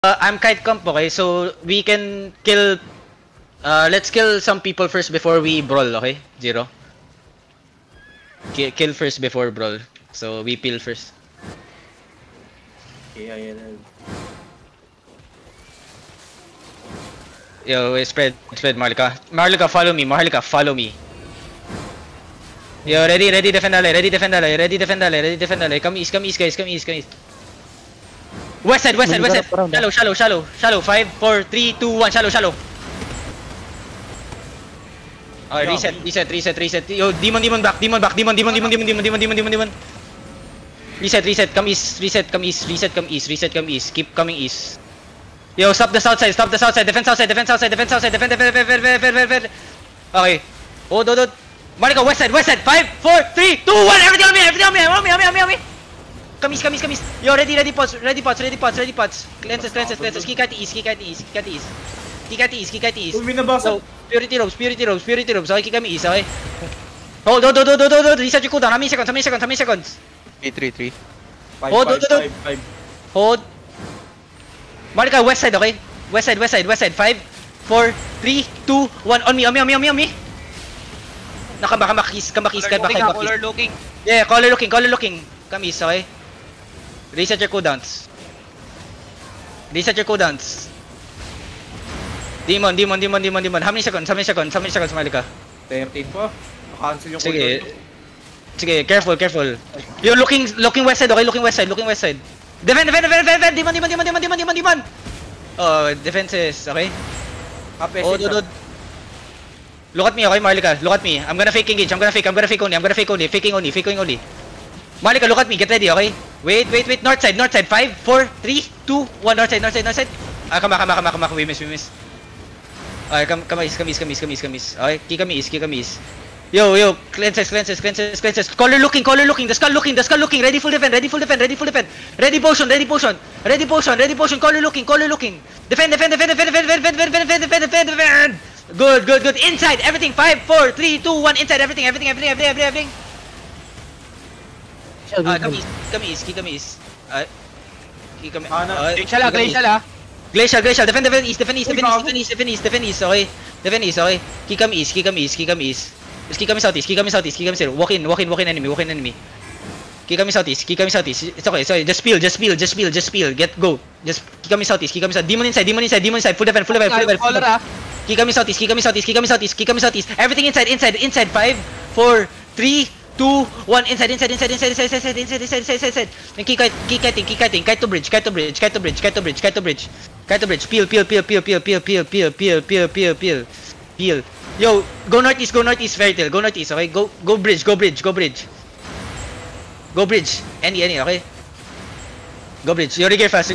I'm kite comp, okay? So, we can kill... let's kill some people first before we brawl, okay? Zero. Kill first before brawl. So, we peel first. Okay, ayan. Yo, spread, Marlika. Marlika, follow me. Marlika, follow me. Yo, ready, defend ally, ready, defend ally. Come east, guys, come east. West side. Shallow. 5, 4, 3, 2, 1, shallow. Okay, reset. Yo, demon back. Reset, come east. Keep coming east. Yo, stop the south side. Defend south side. Okay. Oh. Marika, west side. 5, 4, 3, 2, 1. Everything on me. Come east. Yo, ready pots. Cleanses. Kick at east. So, purity robes. Okay, kick kami east, okay? Hold. Reset your cooldown. How many seconds? 3. Hold. Hold. Marika, west side, okay? West side. 5, 4, 3, 2, 1. On me. Kamakis. Color looking. Yeah, color looking. Come east, okay? Reset your cooldowns. Demon. How many seconds, Marika? 13 po. Cancel yung cooldown. Sige, careful. You're looking west side, okay? Looking west side. Defend! Demon! Oh, defenses, okay? Oh, dude. Look at me, okay, Marlika? Look at me. I'm gonna fake engage. I'm gonna fake only. Faking only. Marlika, look at me. Get ready, okay? Wait. North side. 5, 4, 3, 2, 1. North side. Come. We miss. Okay, come east. Okay, kick kami east. Yo, cleanses. Color looking. The skull looking. Ready full defend. Ready potion. Color looking. Defend. Good. Inside everything. 5, 4, 3, 2, 1. Inside everything. Come east. Kick kami east. Glacial. Defend east. Okay. Defend east, okay. Kick kami east. Just kick kami southeast. Walk in enemy. Kick kami southeast. It's okay. Sorry. Just peel. Go. Just kick kami southeast. Demon inside. Full defend. Kick kami southeast. Everything inside. 5, 4, 3, 2, 1. Inside. Then keep kiting. Kite to bridge. Peel. Yo, go northeast, Fairy Tail. Go northeast, okay? Go bridge. Any, okay? Go bridge. Yo, regear fast.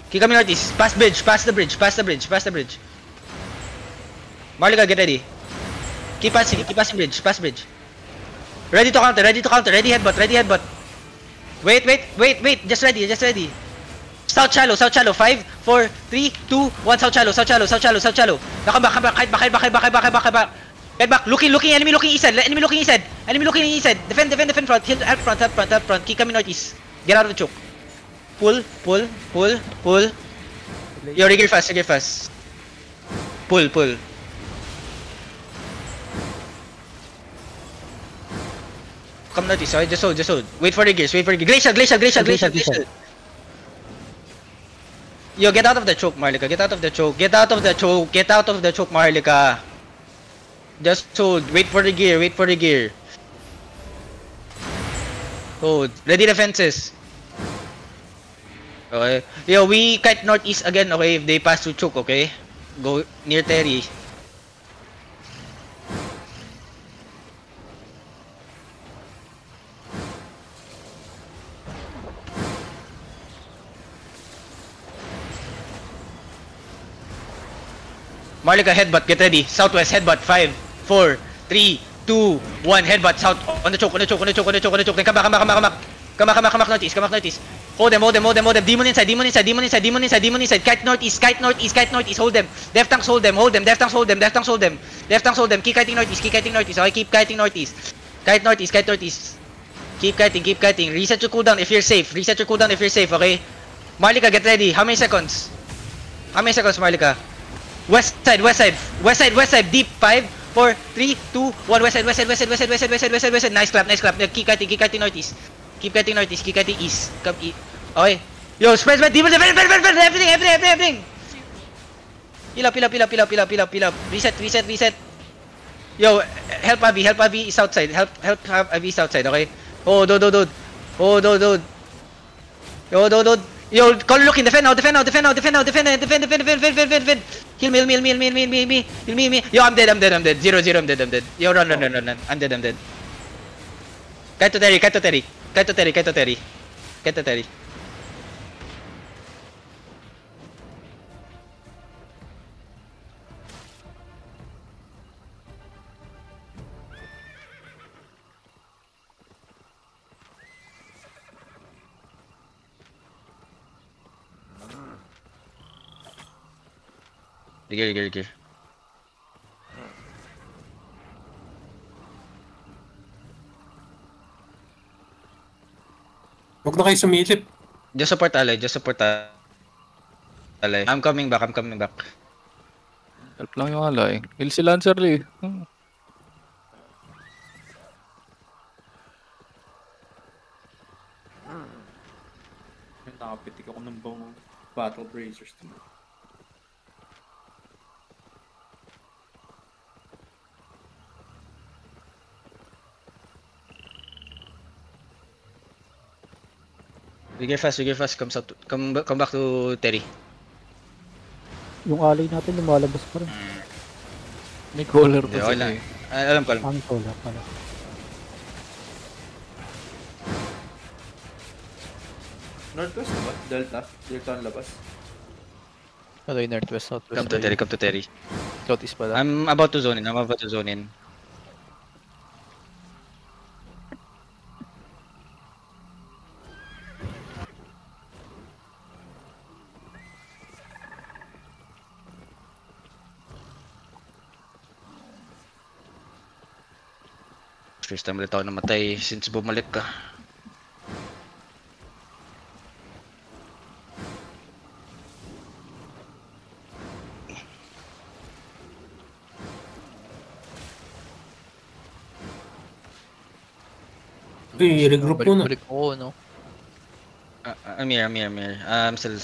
Kick kami northeast. Pass the bridge. Marlika, get ready. Keep passing bridge. Pass bridge. Ready to counter. Ready headbutt. Wait. Just ready. South shallow. 5, 4, 3, 2, 1. South shallow. Back. Get back. Looking. Enemy looking east side. Defend front. Help front. Kick kami northeast. Get out of the choke. Pull. Yo, regear fast. Pull. Come northeast, sorry. Just hold. Wait for the gears. Glacial. Yo, get out of the choke, Marlika. Get out of the choke, Marlika. Just hold. Wait for the gear. Hold. Ready defenses. Okay. Yo, we kite northeast again, okay? If they pass through choke, okay? Go near Terry. Marlika, headbutt, get ready. Southwest, headbutt. 5, 4, 3, 2, 1. Headbutt, south. On the choke. Then come back northeast. Hold them. Demon inside. Kite northeast. Hold them. Death tanks hold them. Keep kiting northeast. Okay, keep kiting northeast. Kite northeast. Keep kiting. Reset your cooldown if you're safe. Okay? Marlika, get ready. How many seconds? Marlika? West side, deep. 5, 4, 3, 2, 1, west side. Nice clap. Keep cutting northeast. Keep cutting east. Come east. Okay. Yo, spread, demon, everything. Heal up. Reset. Yo, help Avi is outside. Help Avi is outside, okay? Oh, dude. Yo, call looking, defend now. Defend. Heal me. Yo, I'm dead. 0-0, I'm dead. Yo, run. I'm dead. Kite to Terry. Ligir. Huwag na kayo sumilip. Just support ally. I'm coming back. Help lang yung alay. Heal si Lancer Lee. Nakapitik ako ng bang battle bracers. We get fast. Come back to Terry. Yung alay natin lumalabas pa rin. May collar pa Okay sila lang. eh. Alam ko. Ang solar pala. Northwest ba? Delta ang labas. Ano yung northwest, southwest? Come to Terry. Southeast pala. I'm about to zone in. First time ulit ako namatay since bumalik ka. I-regroup muna. Balik ko, no? Amir. Still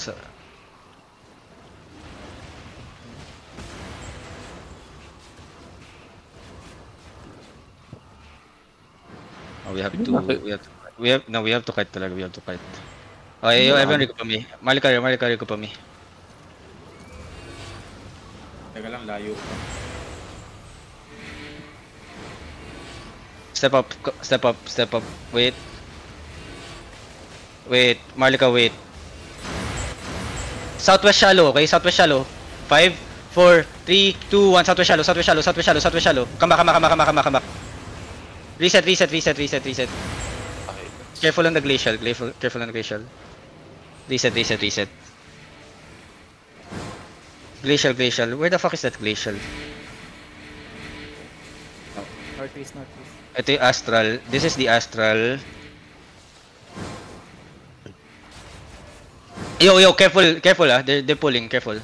Oh, we have to kite talaga. Okay, everyone recoup me. Malika recoup me. Teka lang, layo pa. Step up. Wait, Marlika, wait. Southwest shallow, okay? 5, 4, 3, 2, 1. Southwest shallow. Come back. Reset. Careful on the glacial. Reset. Glacial. Where the fuck is that glacial? Northeast. Ito yung astral. This is the astral. Yo, careful ah. They're pulling, careful.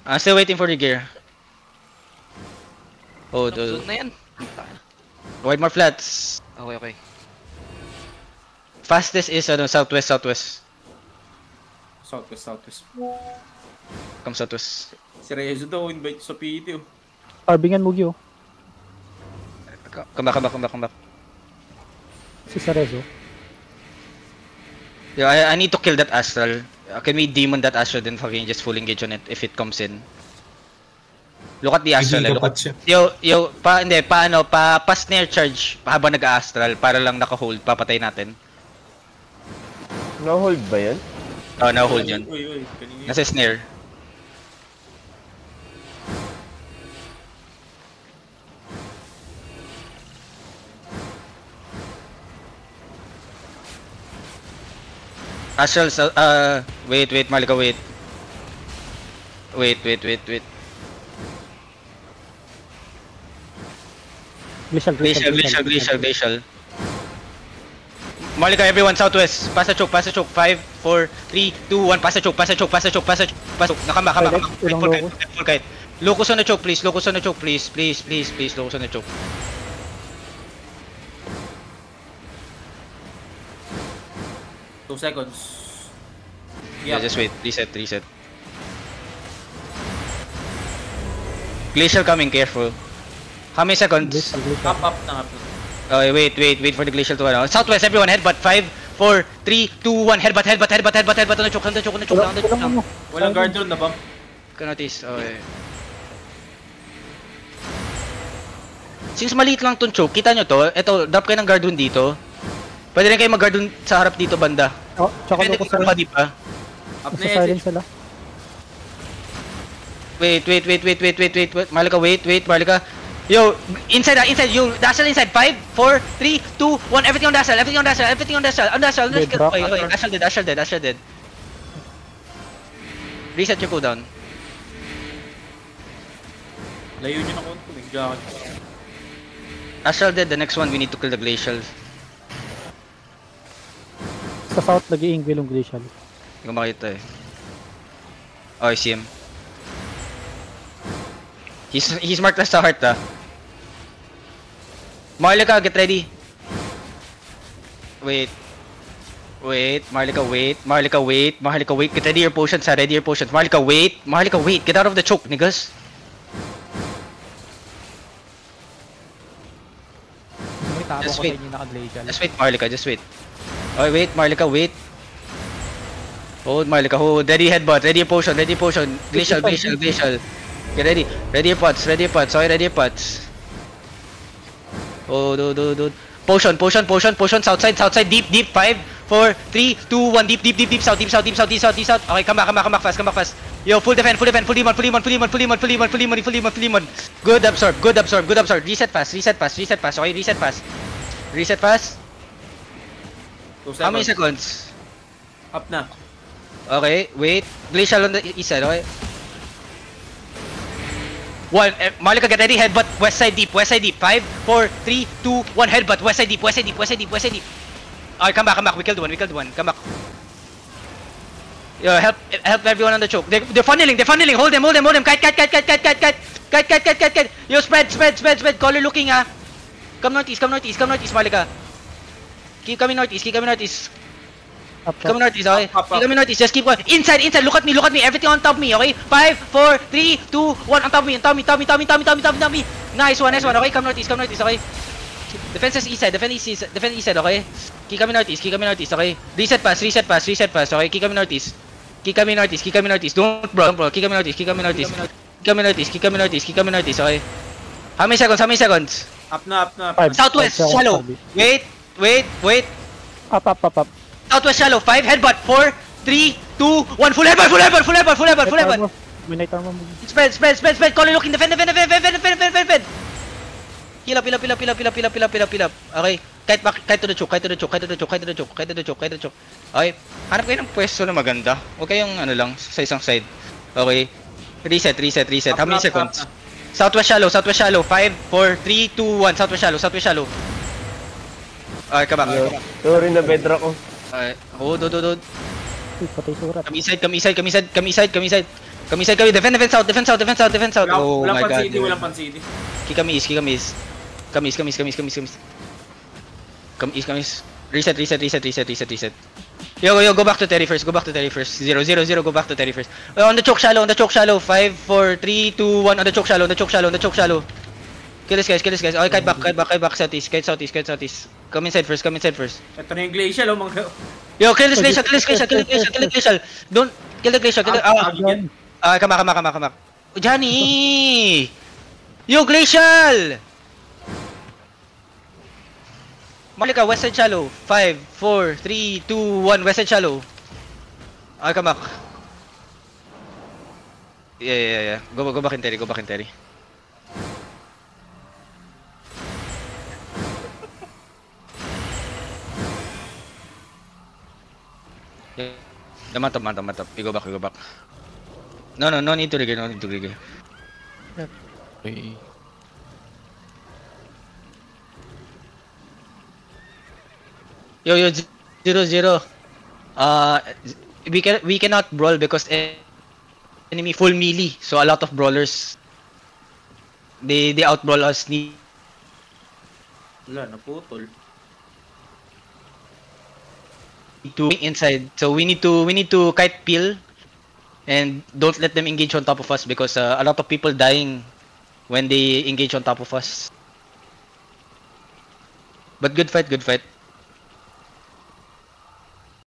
I'm still waiting for the gear. Oh, Zone na yan. Wide more flats. Okay. Fastest is southwest. Southwest. Come southwest. Si Rezo daw, invite sa PD. Arbingan Mugyo. Come back. Si Sarezo. Yo, I need to kill that astral. Can we demon that astral then fucking just full engage on it if it comes in? Look at the astral. Pa snare charge habang nag-astral para lang naka-hold, papatay natin. No-hold ba yan? Oh, na-hold yun. Uy, kanina. Nasa snare. Astral, wait, Malika, wait. Glacial. Malika, everyone, southwest. Pass the choke, pass the choke. 5, 4, 3, 2, 1. Pass the choke, pass the choke, pass the choke, pass the choke. Pass the choke. Nakama. Ilang Full locus? kite, full kite. Locus on the choke, please. Locus on the choke, please. Please. Locus on the choke. Two seconds. Yeah, just wait. Reset. Glacial coming, careful. How many seconds? Up na. Okay, wait for the glacial to ano. Southwest, everyone, headbutt. 5, 4, 3, 2, 1. Headbutt on the choke, on the choke. Walang guard doon na bump. Kanotis, okay. Since maliit lang tong choke, kita nyo to, eto, drop kayo ng guard dun dito. Pwede rin kayo mag-guard dun sa harap dito banda. Oh, tsaka Depende locus kung sa di pa. Up na silent sila. Wait. Malika, wait, Malika. Yo, inside, yo, Dasal inside. 5, 4, 3, 2, 1. Everything on Dasal. Dead drop. Okay, Dasal dead. Reset your cooldown. Layo nyo na konti. Bigla ako. Dasal dead, the next one, we need to kill the glacial. Sa south, nag-i-ingwe yung glacial. Hindi ko makita eh. Oh, I see him. He's marked as the heart ah. Marlika, get ready. Wait. Marlika, wait. Get ready your potions, Marlika, wait. Get out of the choke, niggas. Just wait. Just wait, Marlika, just wait. Okay, wait, Marlika, wait. Hold, Marlika, hold. Ready headbutt, ready potion. Glacial. Get ready. Ready your pots. Okay, ready your pots. Oh, do. Potion. Southside, deep. 5, 4, 3, 2, 1. Deep, south. Okay, come back fast. Yo, full defend, full demon. Good absorb. Reset fast. Okay, reset fast. 2 seconds. How many seconds? Up na. Okay, wait. Glacial on the east side, okay? 1, Malika, get ready, headbutt, west side deep. 5, 4, 3, 2, 1, headbutt, west side deep. Okay, come back, we killed one, come back. Yo, help everyone on the choke. They're funneling, hold them, kite. Yo, spread, caller looking ah. Come northeast, Malika. Keep coming northeast. Come northeast, okay? Up. Keep coming northeast, just keep going. Inside, look at me, everything on top of me, okay? 5, 4, 3, 2, 1, on top of me. Nice one, okay? Come northeast, okay? Defense is east side, okay? Keep coming northeast, okay? Reset pass, okay? Keep coming northeast. Don't bro, keep coming northeast. Okay? How many seconds? Up na. 5. Southwest, shallow. Wait. Up. Southwest shallow, 5, headbutt, 4, 3, 2, 1, full headbutt. Minute armor mo. Spread, caller looking, defend. Heal up. Okay, kite to the choke. Okay, hanap kayo ng pwesto na maganda. Huwag kayong ano lang, sa isang side. Okay, reset. How many seconds? Southwest shallow, 5, 4, 3, 2, 1, southwest shallow. Okay, come back. Sorry na bedrock ko. Okay, hold. Uy, patay surat. Come east side. Defend south. Oh my god. Walang pansidi. Come east. Come east. Reset. Yo, go back to Terry first. 0, go back to Terry first. On the choke shallow. 5, 4, 3, 2, 1. On the choke shallow. Kill this guys. Okay, kite back southeast. Come inside first. Ito na yung glacial, oh mga... Yo, kill this glacial. Don't kill the glacial. Yan. Come back. Johnny! Yo, glacial! Malika, west side shallow. 5, 4, 3, 2, 1. West side shallow. Okay, come back. Yeah. Go back in Terry. Yeah, mantap. We go back. No need to reggae. Okay. Yo, 0-0. We cannot brawl because enemy full melee. So a lot of brawlers. They outbrawl us. Wala, naputol. To inside. So we need to kite peel and don't let them engage on top of us because a lot of people dying when they engage on top of us. But good fight, good fight.